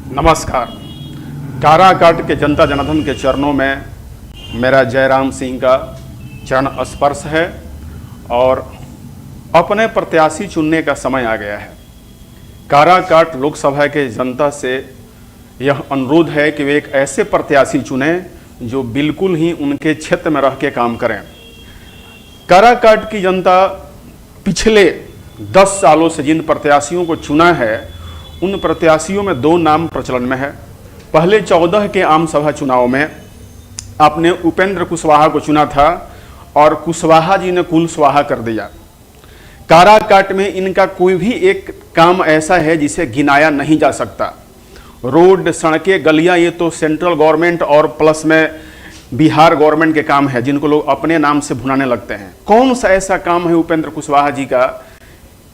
नमस्कार। काराकाट के जनता जनार्दन के चरणों में मेरा जयराम सिंह का चरण स्पर्श है और अपने प्रत्याशी चुनने का समय आ गया है। काराकाट लोकसभा के जनता से यह अनुरोध है कि वे एक ऐसे प्रत्याशी चुने जो बिल्कुल ही उनके क्षेत्र में रह के काम करें। काराकाट की जनता पिछले 10 सालों से जिन प्रत्याशियों को चुना है, उन प्रत्याशियों में 2 नाम प्रचलन में है। पहले 14 के आम सभा चुनाव में आपने उपेंद्र कुशवाहा को चुना था और कुशवाहा जी ने कुल स्वाहा कर दिया। काराकाट में इनका कोई भी एक काम ऐसा है जिसे गिनाया नहीं जा सकता। रोड, सड़कें, गलियां, ये तो सेंट्रल गवर्नमेंट और प्लस में बिहार गवर्नमेंट के काम है जिनको लोग अपने नाम से भुनाने लगते हैं। कौन सा ऐसा काम है उपेंद्र कुशवाहा जी का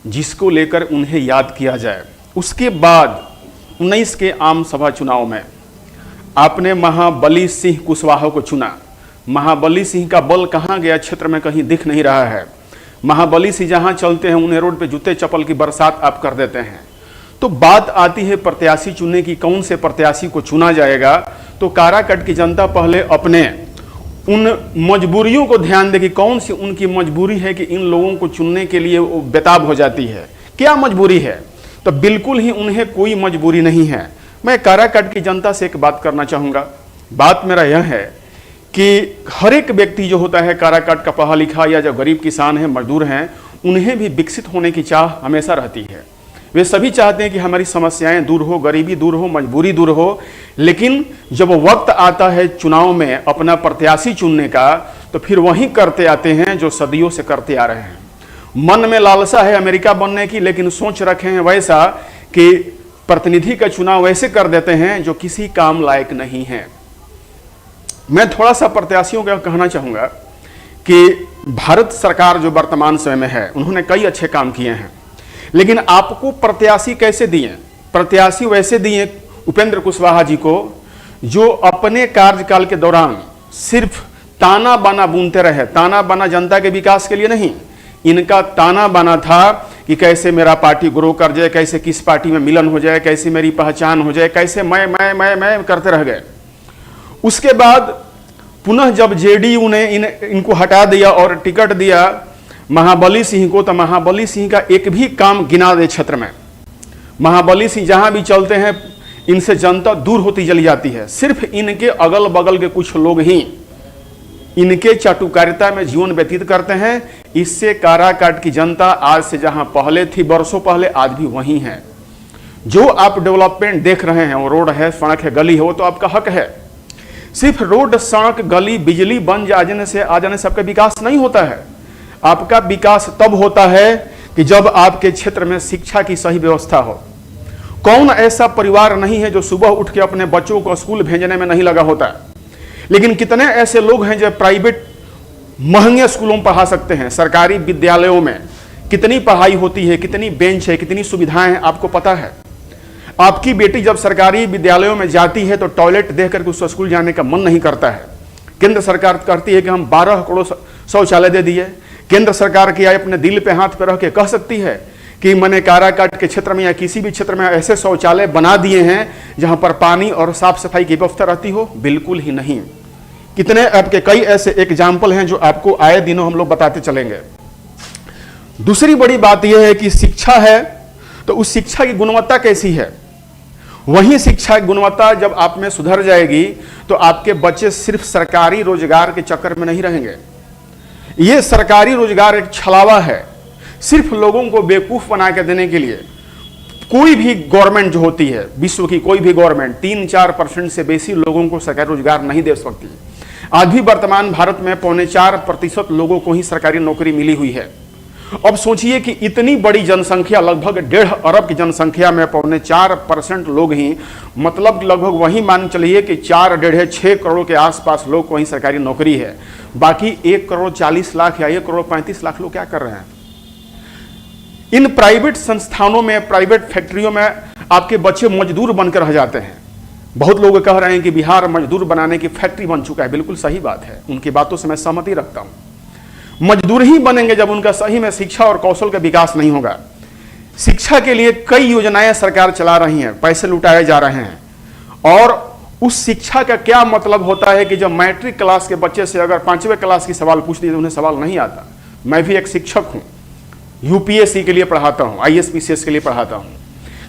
जिसको लेकर उन्हें याद किया जाए? उसके बाद 19 के आम सभा चुनाव में आपने महाबली सिंह कुशवाहा को चुना। महाबली सिंह का बल कहाँ गया? क्षेत्र में कहीं दिख नहीं रहा है। महाबली सिंह जहाँ चलते हैं उन्हें रोड पे जूते चप्पल की बरसात आप कर देते हैं। तो बात आती है प्रत्याशी चुनने की, कौन से प्रत्याशी को चुना जाएगा। तो काराकाट की जनता पहले अपने उन मजबूरियों को ध्यान दे कि कौन सी उनकी मजबूरी है कि इन लोगों को चुनने के लिए वो बेताब हो जाती है। क्या मजबूरी है? तो बिल्कुल ही उन्हें कोई मजबूरी नहीं है। मैं काराकाट की जनता से एक बात करना चाहूँगा। बात मेरा यह है कि हर एक व्यक्ति जो होता है काराकाट का पढ़ा लिखा या जो गरीब किसान है, मजदूर हैं, उन्हें भी विकसित होने की चाह हमेशा रहती है। वे सभी चाहते हैं कि हमारी समस्याएं दूर हो, गरीबी दूर हो, मजबूरी दूर हो। लेकिन जब वक्त आता है चुनाव में अपना प्रत्याशी चुनने का, तो फिर वही करते आते हैं जो सदियों से करते आ रहे हैं। मन में लालसा है अमेरिका बनने की, लेकिन सोच रखे हैं वैसा कि प्रतिनिधि का चुनाव वैसे कर देते हैं जो किसी काम लायक नहीं है। मैं थोड़ा सा प्रत्याशियों का कहना चाहूँगा कि भारत सरकार जो वर्तमान समय में है, उन्होंने कई अच्छे काम किए हैं, लेकिन आपको प्रत्याशी कैसे दिए? प्रत्याशी वैसे दिए उपेंद्र कुशवाहा जी को जो अपने कार्यकाल के दौरान सिर्फ ताना बाना बुनते रहे। ताना बाना जनता के विकास के लिए नहीं, इनका ताना बाना था कि कैसे मेरा पार्टी ग्रो कर जाए, कैसे किस पार्टी में मिलन हो जाए, कैसे मेरी पहचान हो जाए, कैसे मैं करते रह गए। उसके बाद पुनः जब जेडीयू ने इनको हटा दिया और टिकट दिया महाबली सिंह को, तो महाबली सिंह का एक भी काम गिना दे क्षेत्र में। महाबली सिंह जहां भी चलते हैं इनसे जनता दूर होती चली जाती है। सिर्फ इनके अगल बगल के कुछ लोग ही इनके चाटुकारिता में जीवन व्यतीत करते हैं। इससे काराकाट की जनता आज से जहां पहले थी वर्षों पहले, आज भी वहीं है। जो आप डेवलपमेंट देख रहे हैं, वो रोड है, सड़क है, गली है, वो तो आपका हक है। सिर्फ रोड, सड़क, गली, बिजली बन आ जाने से आपका विकास नहीं होता है। आपका विकास तब होता है कि जब आपके क्षेत्र में शिक्षा की सही व्यवस्था हो। कौन ऐसा परिवार नहीं है जो सुबह उठ के अपने बच्चों को स्कूल भेजने में नहीं लगा होता है? लेकिन कितने ऐसे लोग हैं जो प्राइवेट महंगे स्कूलों में पढ़ा सकते हैं। सरकारी विद्यालयों में कितनी पढ़ाई होती है, कितनी बेंच है, कितनी सुविधाएं हैं, आपको पता है। आपकी बेटी जब सरकारी विद्यालयों में जाती है तो टॉयलेट देख करके उसको स्कूल जाने का मन नहीं करता है। केंद्र सरकार करती है कि हम 12 करोड़ शौचालय दे दिए। केंद्र सरकार की अपने दिल पे हाथ पे रख के कह सकती है कि मैंने काराकाट के क्षेत्र में या किसी भी क्षेत्र में ऐसे शौचालय बना दिए हैं जहां पर पानी और साफ सफाई की व्यवस्था रहती हो? बिल्कुल ही नहीं। कितने आपके कई ऐसे एग्जाम्पल हैं जो आपको आए दिनों हम लोग बताते चलेंगे। दूसरी बड़ी बात यह है कि शिक्षा है तो उस शिक्षा की गुणवत्ता कैसी है? वही शिक्षा की गुणवत्ता जब आप में सुधर जाएगी तो आपके बच्चे सिर्फ सरकारी रोजगार के चक्कर में नहीं रहेंगे। यह सरकारी रोजगार एक छलावा है, सिर्फ लोगों को बेवकूफ बना के देने के लिए। कोई भी गवर्नमेंट जो होती है, विश्व की कोई भी गवर्नमेंट 3-4% से बेसी लोगों को सरकारी रोजगार नहीं दे सकती। आज भी वर्तमान भारत में 0.25% लोगों को ही सरकारी नौकरी मिली हुई है। अब सोचिए कि इतनी बड़ी जनसंख्या, लगभग 1.5 अरब की जनसंख्या में 0.4% लोग ही, मतलब लगभग वही मान चलिए कि 4-6 करोड़ के आसपास लोग को ही सरकारी नौकरी है। बाकी 1 करोड़ 40 लाख या 1 करोड़ 35 लाख लोग क्या कर रहे हैं? इन प्राइवेट संस्थानों में, प्राइवेट फैक्ट्रियों में आपके बच्चे मजदूर बनकर रह जाते हैं। बहुत लोग कह रहे हैं कि बिहार मजदूर बनाने की फैक्ट्री बन चुका है। बिल्कुल सही बात है, उनकी बातों से मैं सहमति रखता हूं। मजदूर ही बनेंगे जब उनका सही में शिक्षा और कौशल का विकास नहीं होगा। शिक्षा के लिए कई योजनाएं सरकार चला रही हैं, पैसे लुटाए जा रहे हैं, और उस शिक्षा का क्या मतलब होता है कि जब मैट्रिक क्लास के बच्चे से अगर 5वें क्लास की सवाल पूछ दिए तो उन्हें सवाल नहीं आता। मैं भी एक शिक्षक हूं, यूपीएससी के लिए पढ़ाता हूं, आईएएस के लिए पढ़ाता हूं।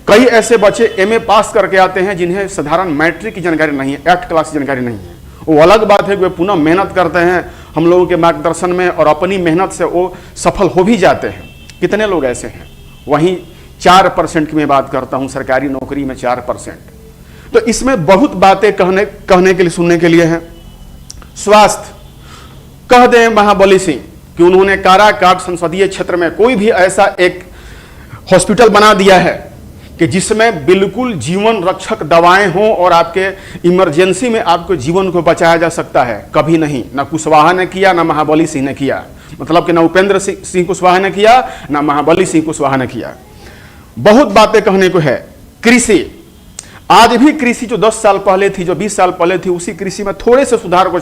कई ऐसे बच्चे एमए पास करके आते हैं जिन्हें साधारण मैट्रिक की जानकारी नहीं है, 8th क्लास की जानकारी नहीं है। वो अलग बात है कि वे पुनः मेहनत करते हैं हम लोगों के मार्गदर्शन में और अपनी मेहनत से वो सफल हो भी जाते हैं। कितने लोग ऐसे हैं? वहीं 4% की मैं बात करता हूं, सरकारी नौकरी में 4%। तो इसमें बहुत बातें कहने के लिए, सुनने के लिए हैं। स्वास्थ्य, कह दें महाबली सिंह कि उन्होंने काराकाट संसदीय क्षेत्र में कोई भी ऐसा एक हॉस्पिटल बना दिया है कि जिसमें बिल्कुल जीवन रक्षक दवाएं हों और आपके इमरजेंसी में आपके जीवन को बचाया जा सकता है। कभी नहीं, ना कुशवाहा ने किया, ना महाबली सिंह ने किया। मतलब कि ना उपेंद्र सिंह कुशवाहा ने किया, ना महाबली सिंह कुशवाहा ने किया। बहुत बातें कहने को है। कृषि, आज भी कृषि जो 10 साल पहले थी, जो 20 साल पहले थी, उसी कृषि में थोड़े से सुधार को